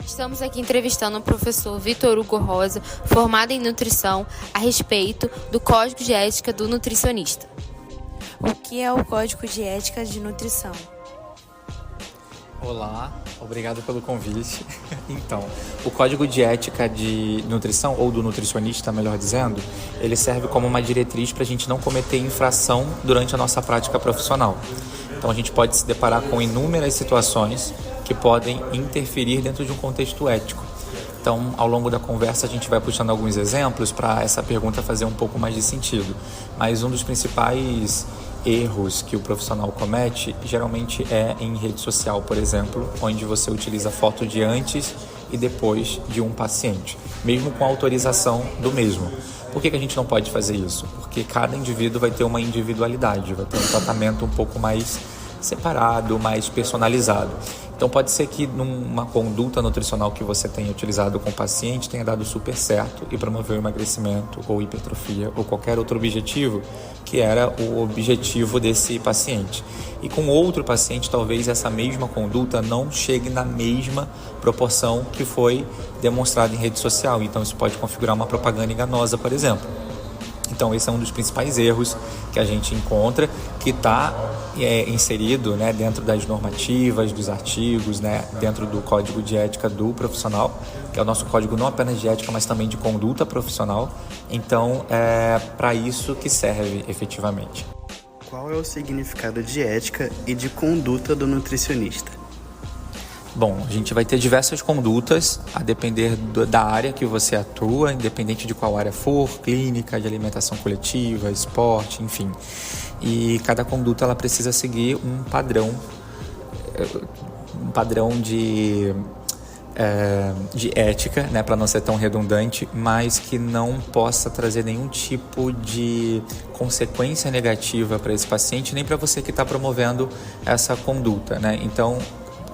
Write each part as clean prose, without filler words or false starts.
Estamos aqui entrevistando o professor Vitor Hugo Rosa, formado em nutrição, a respeito do Código de Ética do Nutricionista. O que é o Código de Ética de Nutrição? Olá, obrigado pelo convite. Então, o Código de Ética de Nutrição, ou do nutricionista, melhor dizendo, ele serve como uma diretriz para a gente não cometer infração durante a nossa prática profissional. Então, a gente pode se deparar com inúmeras situações que podem interferir dentro de um contexto ético. Então, ao longo da conversa, a gente vai puxando alguns exemplos para essa pergunta fazer um pouco mais de sentido. Mas um dos principais erros que o profissional comete geralmente é em rede social, por exemplo, onde você utiliza foto de antes e depois de um paciente, mesmo com autorização do mesmo. Por que a gente não pode fazer isso? Porque cada indivíduo vai ter uma individualidade, vai ter um tratamento um pouco mais separado, mais personalizado. Então pode ser que numa conduta nutricional que você tenha utilizado com o paciente tenha dado super certo e promoveu emagrecimento ou hipertrofia ou qualquer outro objetivo que era o objetivo desse paciente. E com outro paciente talvez essa mesma conduta não chegue na mesma proporção que foi demonstrada em rede social. Então isso pode configurar uma propaganda enganosa, por exemplo. Então esse é um dos principais erros que a gente encontra, que está inserido, né, dentro das normativas, dos artigos, né, dentro do Código de Ética do profissional, que é o nosso código não apenas de ética, mas também de conduta profissional. Então é para isso que serve efetivamente. Qual é o significado de ética e de conduta do nutricionista? Bom, a gente vai ter diversas condutas a depender da área que você atua, independente de qual área for, clínica, de alimentação coletiva, esporte, enfim. E cada conduta ela precisa seguir um padrão de ética, né, para não ser tão redundante, mas que não possa trazer nenhum tipo de consequência negativa para esse paciente, nem para você que está promovendo essa conduta, né? Então,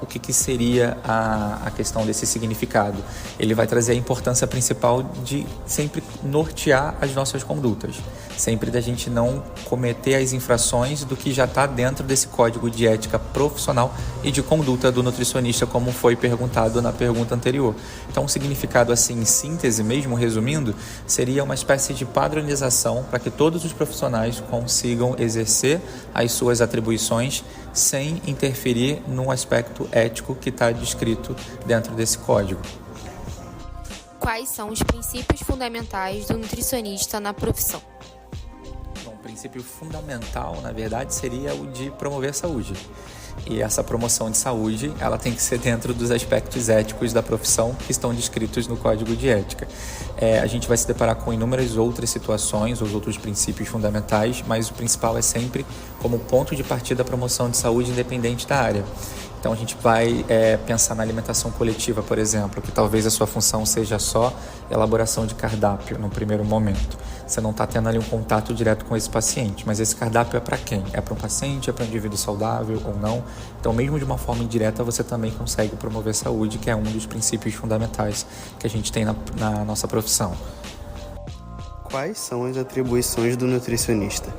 o que seria a questão desse significado? Ele vai trazer a importância principal de sempre nortear as nossas condutas, sempre da gente não cometer as infrações do que já está dentro desse código de ética profissional e de conduta do nutricionista, como foi perguntado na pergunta anterior. Então, o significado, assim, em síntese mesmo, resumindo, seria uma espécie de padronização para que todos os profissionais consigam exercer as suas atribuições sem interferir num aspecto ético que está descrito dentro desse código. Quais são os princípios fundamentais do nutricionista na profissão? Bom, o princípio fundamental, na verdade, seria o de promover a saúde. E essa promoção de saúde, ela tem que ser dentro dos aspectos éticos da profissão que estão descritos no Código de Ética. A gente vai se deparar com inúmeras outras situações, os outros princípios fundamentais, mas o principal é sempre como ponto de partida a promoção de saúde independente da área. Então a gente vai pensar na alimentação coletiva, por exemplo, que talvez a sua função seja só elaboração de cardápio no primeiro momento. Você não está tendo ali um contato direto com esse paciente, mas esse cardápio é para quem? É para um paciente, é para um indivíduo saudável ou não? Então, mesmo de uma forma indireta, você também consegue promover saúde, que é um dos princípios fundamentais que a gente tem na nossa profissão. Quais são as atribuições do nutricionista?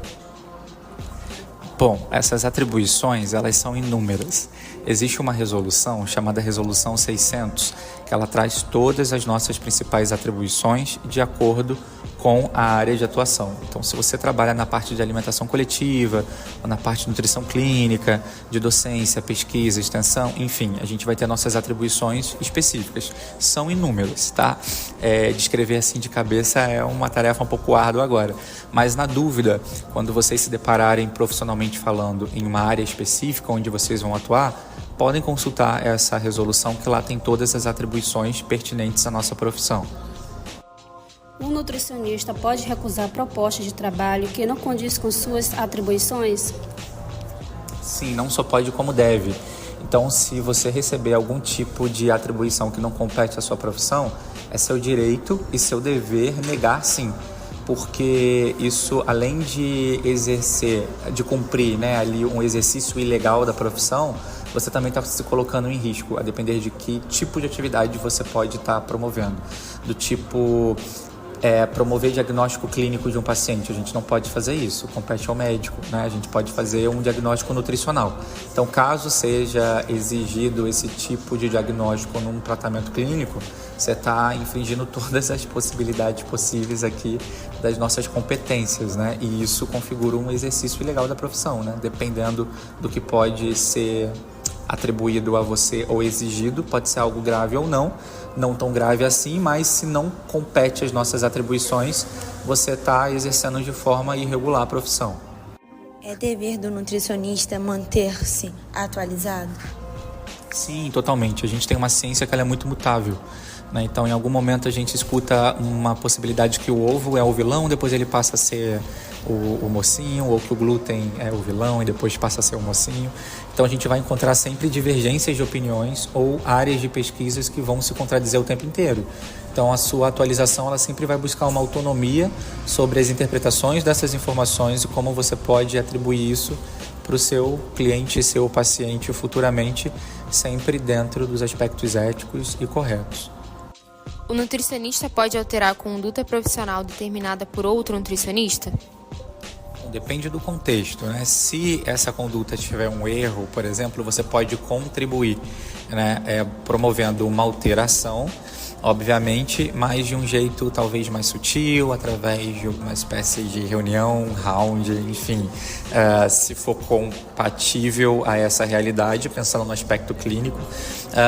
Bom, essas atribuições, elas são inúmeras. Existe uma resolução chamada Resolução 600, que ela traz todas as nossas principais atribuições de acordo com a área de atuação. Então, se você trabalha na parte de alimentação coletiva, ou na parte de nutrição clínica, de docência, pesquisa, extensão, enfim, a gente vai ter nossas atribuições específicas. São inúmeras, tá? Descrever assim de cabeça é uma tarefa um pouco árdua agora. Mas, na dúvida, quando vocês se depararem profissionalmente falando em uma área específica onde vocês vão atuar, podem consultar essa resolução que lá tem todas as atribuições pertinentes à nossa profissão. Um nutricionista pode recusar propostas de trabalho que não condiz com suas atribuições? Sim, não só pode como deve. Então, se você receber algum tipo de atribuição que não compete à sua profissão, é seu direito e seu dever negar sim. Porque isso, além de cumprir, né, ali um exercício ilegal da profissão, você também está se colocando em risco, a depender de que tipo de atividade você pode estar promovendo. Do tipo promover diagnóstico clínico de um paciente. A gente não pode fazer isso, compete ao médico, né? A gente pode fazer um diagnóstico nutricional. Então, caso seja exigido esse tipo de diagnóstico num tratamento clínico, você está infringindo todas as possibilidades possíveis aqui das nossas competências, né? E isso configura um exercício ilegal da profissão, né? Dependendo do que pode ser atribuído a você ou exigido, pode ser algo grave ou não tão grave assim, mas se não compete às nossas atribuições, você está exercendo de forma irregular a profissão. É dever do nutricionista manter-se atualizado? Sim, totalmente. A gente tem uma ciência que ela é muito mutável, né? Então, em algum momento a gente escuta uma possibilidade que o ovo é o vilão, depois ele passa a ser o mocinho, ou que o glúten é o vilão e depois passa a ser o mocinho. Então a gente vai encontrar sempre divergências de opiniões ou áreas de pesquisas que vão se contradizer o tempo inteiro. Então a sua atualização ela sempre vai buscar uma autonomia sobre as interpretações dessas informações e como você pode atribuir isso para o seu cliente e seu paciente futuramente, sempre dentro dos aspectos éticos e corretos. O nutricionista pode alterar a conduta profissional determinada por outro nutricionista? Depende do contexto, né? Se essa conduta tiver um erro, por exemplo, você pode contribuir, né? Promovendo uma alteração, obviamente, mas de um jeito talvez mais sutil, através de uma espécie de reunião, round, enfim, se for compatível a essa realidade, pensando no aspecto clínico,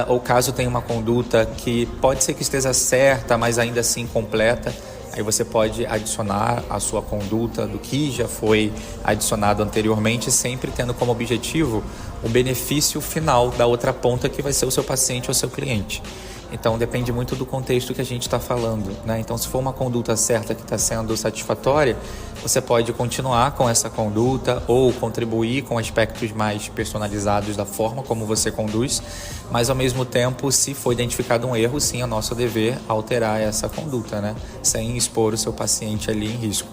ou caso tenha uma conduta que pode ser que esteja certa, mas ainda assim incompleta, aí você pode adicionar a sua conduta do que já foi adicionado anteriormente, sempre tendo como objetivo o benefício final da outra ponta, que vai ser o seu paciente ou seu cliente. Então depende muito do contexto que a gente está falando, né? Então se for uma conduta certa que está sendo satisfatória, você pode continuar com essa conduta ou contribuir com aspectos mais personalizados da forma como você conduz, mas ao mesmo tempo, se for identificado um erro, sim, é nosso dever alterar essa conduta, né? Sem expor o seu paciente ali em risco.